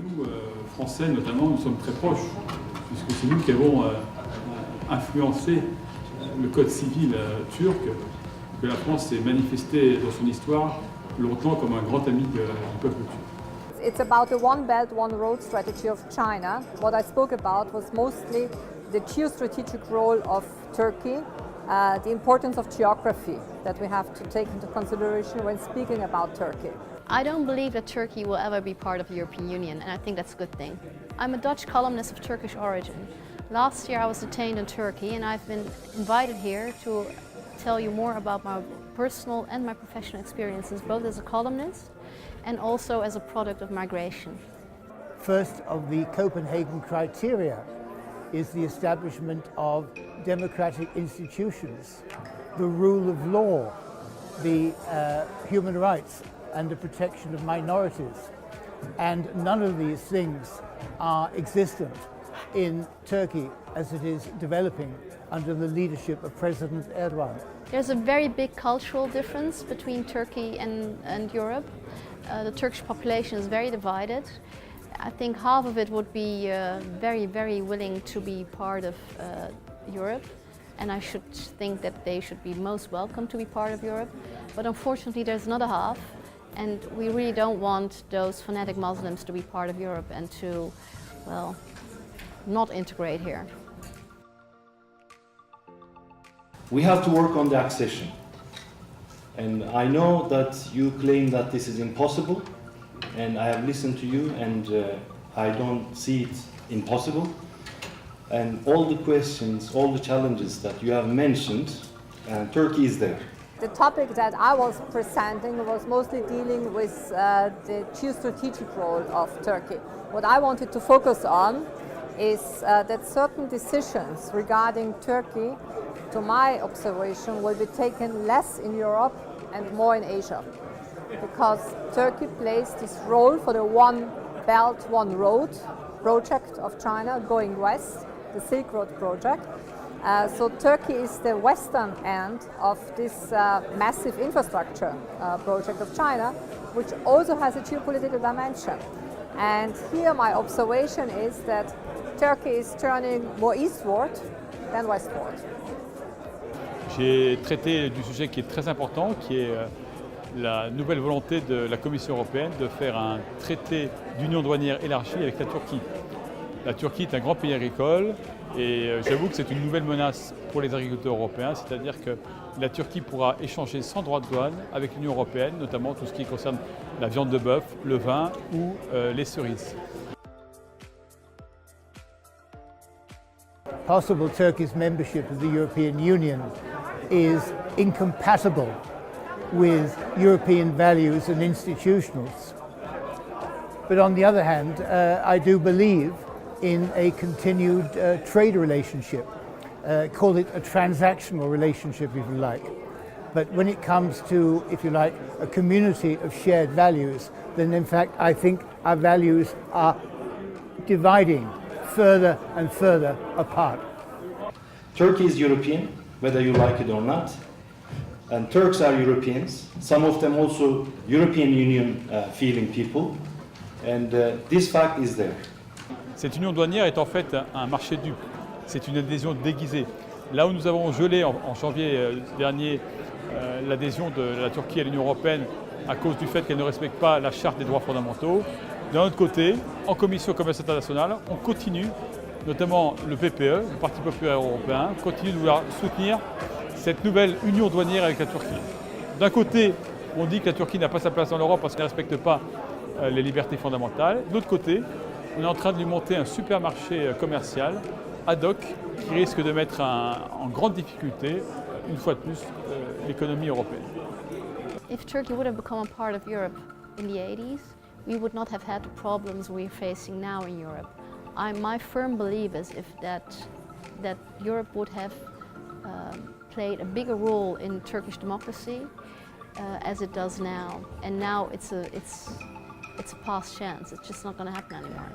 nous, Français notamment, nous sommes très proches, puisque c'est nous qui avons influencé le code civil turc, que la France s'est manifestée dans son histoire longtemps comme un grand ami du peuple turc. It's about the One Belt, One Road strategy of China. What I spoke about was mostly the geostrategic role of Turkey, the importance of geography that we have to take into consideration when speaking about Turkey. I don't believe that Turkey will ever be part of the European Union, and I think that's a good thing. I'm a Dutch columnist of Turkish origin. Last year I was detained in Turkey, and I've been invited here to tell you more about my personal and my professional experiences, both as a columnist and also as a product of migration. First of the Copenhagen criteria is the establishment of democratic institutions, the rule of law, the human rights and the protection of minorities. And none of these things are existent in Turkey as it is developing under the leadership of President Erdogan. There's a very big cultural difference between Turkey and Europe. The Turkish population is very divided. I think half of it would be very, very willing to be part of Europe, and I should think that they should be most welcome to be part of Europe. But unfortunately there's another half, and we really don't want those fanatic Muslims to be part of Europe and to, well, not integrate here. We have to work on the accession. And I know that you claim that this is impossible, and I have listened to you, and I don't see it impossible. And all the questions, all the challenges that you have mentioned, Turkey is there. The topic that I was presenting was mostly dealing with the geostrategic role of Turkey. What I wanted to focus on is that certain decisions regarding Turkey, to my observation, will be taken less in Europe and more in Asia. Because Turkey plays this role for the One Belt, One Road project of China going west, the Silk Road project. So Turkey is the western end of this massive infrastructure project of China, which also has a geopolitical dimension. And here my observation is that Turkey is turning more eastward than westward. J'ai traité du sujet qui est très important, qui est la nouvelle volonté de la Commission européenne de faire un traité d'union douanière élargie avec la Turquie. La Turquie est un grand pays agricole et j'avoue que c'est une nouvelle menace pour les agriculteurs européens, c'est-à-dire que la Turquie pourra échanger sans droit de douane avec l'Union européenne, notamment tout ce qui concerne la viande de bœuf, le vin ou les cerises. Possible Turkey's membership of the European Union is incompatible with European values and institutions. But on the other hand, I do believe in a continued trade relationship. Call it a transactional relationship if you like. But when it comes to, if you like, a community of shared values, then in fact I think our values are dividing further and further apart. Turkey is European, whether you like it or not. And Turks are Europeans, some of them also European Union feeling people. And this fact is there. Cette union douanière est en fait un marché dupe. C'est une adhésion déguisée. Là où nous avons gelé en janvier dernier l'adhésion de la Turquie à l'Union européenne à cause du fait qu'elle ne respecte pas la charte des droits fondamentaux, d'un autre côté, en commission commerce international, on continue, notamment le PPE, le Parti populaire européen, continue de vouloir soutenir cette nouvelle union douanière avec la Turquie. D'un côté, on dit que la Turquie n'a pas sa place dans l'Europe parce qu'elle ne respecte pas les libertés fondamentales. De l'autre côté, on est en train de lui monter un supermarché commercial ad hoc qui risque de mettre en grande difficulté, une fois de plus, l'économie européenne. If Turkey would have become a part of Europe in the 80s, we would not have had the problems we're facing now in Europe. My firm belief is that Europe would have played a bigger role in Turkish democracy as it does now. And now it's a past chance. It's just not going to happen anymore.